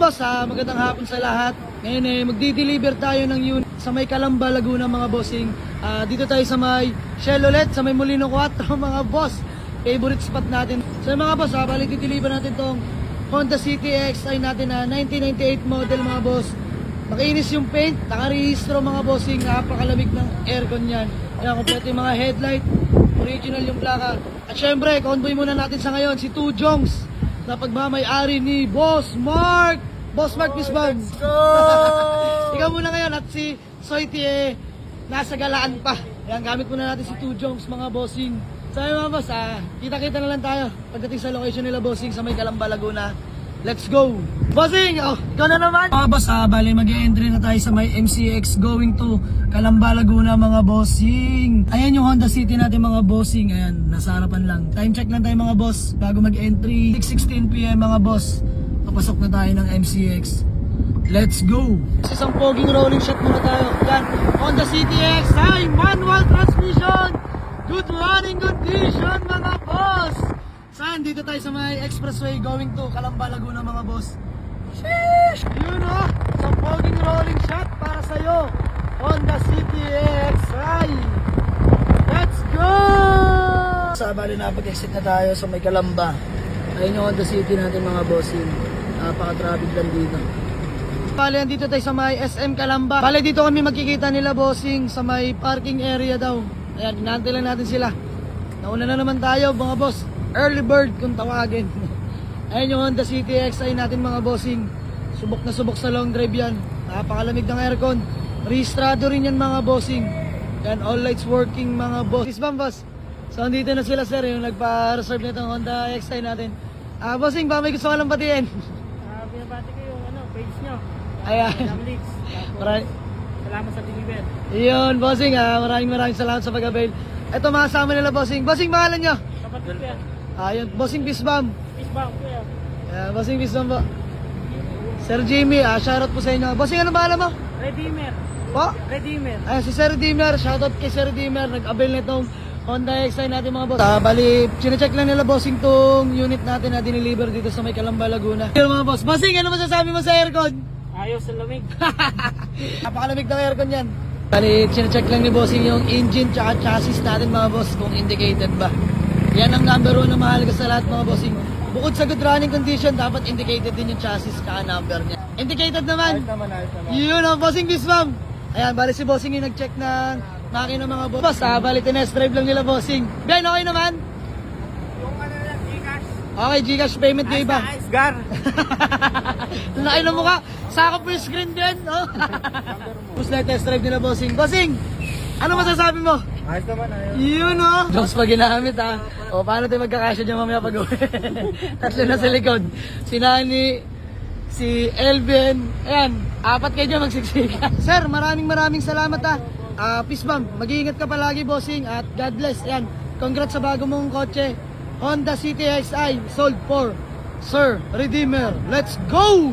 boss, magandang hapon sa lahat. Ngayon magdi-deliver tayo ng unit sa may Calamba, Laguna mga bossing. Dito tayo sa may Shell ulit, sa may Molino 4 mga boss. Favorite spot natin. So mga boss, balik di-deliver natin tong Honda City XI natin na 1998 model mga boss. Makinis yung paint, nakarehistro mga bossing, napakalamig ng aircon yan. Kaya kompleto yung mga headlight, original yung plaka. At syempre, convoy muna natin sa ngayon si Two Jongs na pagmamay-ari ni Boss Mark. Boss Mark, Miss Bam. Let's go! Ikaw muna ngayon at si Soiti nasa galaan pa. Ayan, gamit muna natin si Two Jongs mga bossing. So mga boss, kita-kita na lang tayo pagdating sa location nila bossing sa may Calamba, Laguna. Let's go! Bossing! Oh, ikaw na naman! Mga boss, bali mag-e-entry na tayo sa may MCX going to Calamba, Laguna mga bossing. Ayan yung Honda City natin mga bossing. Ayan, nasa harapan lang. Time check lang tayo mga boss bago mag-entry. 6:16 PM mga boss. Papasok na tayo ng MCX. Let's go! Isang poging rolling shot muna tayo. Yan, Honda City XI, manual transmission. Good running condition mga boss! Saan? Dito tayo sa may expressway going to Calamba, Laguna mga boss. Sheesh! Yun o! Isang poging rolling shot para sa'yo. Honda City XI. Let's go! Sa bali napag-exit na tayo sa may Calamba. Ayun yung Honda City natin mga bossing. Napaka-traffic lang dito. Bali, dito tayo sa may SM Calamba. Bali, dito kami magkikita nila bossing sa may parking area daw. Ayan, inaantay lang natin sila. Nauna na naman tayo mga boss. Early bird kung tawagin. Ayan yung Honda City XI natin mga bossing. Subok na subok sa long drive yan. Napakalamig ng aircon. Rehistrado rin yan mga bossing. Yan, all lights working mga boss. Peace bomb boss. So andito na sila sir, yung nagpa-reserve na itong Honda XI natin. Bossing, ba may gusto ka lang batiin? Binabati ko yung page nyo. Ayan. Salamat sa deliver. Yun bossing, maraming salamat sa pag-avail. Ito mga kasama nila bossing. Bossing, pangalan nyo? Kapatid ko yan. Ayun, bossing Peace bomb. Peace bomb ko yan. Bossing Peace bomb po. Sir Jimmy, shoutout po sa inyo. Bossing, ano pangalan mo? Redeemer. Po? Redeemer. Ayan, si Sir Redeemer. Shoutout kay Sir Redeemer. Nag-avail na itong Honda XI natin mga boss. Bali, chinecheck lang nila bossing tong unit natin na dineliver dito sa may Calamba, Laguna. Pero mga boss, bossing, ano masasabi mo sa aircon? Ayos sa lamig. Napakalamig ng aircon yan. Bali, chinecheck lang ni bossing yung engine tsaka chassis natin mga boss kung indicated ba. Yan ang number 1 na mahalaga sa lahat mga bossing. Bukod sa good running condition, dapat indicated din yung chassis tsaka number niya. Indicated naman. Ayos naman. Yun ang bossing bis ma'am. Ayan, bali si bossing yung nag-check ng makina mga boss. Bali tinest drive lang nila bossing. Ben, okay naman? Yung lang, Gcash. Okay, Gcash payment niya iba. Ice gar. Laki ng mukha. Sakop mo yung screen din. Oh. Tapos na test drive nila bossing. Bossing, ano masasabi mo? Ayos naman, ayos. Yun o. Jokes pa ginamit O paano tayo magkakasya dyan mamaya pag-uwi? Tatlo na sa likod. Si Nani, si Elvin. Ayan, 4 kayo dyan magsiksika. Sir, maraming salamat Peace bomb. Mag-iingat ka palagi bossing at God bless. Ayan, congrats sa bago mong kotse. Honda City XI sold for Sir Redeemer. Let's go!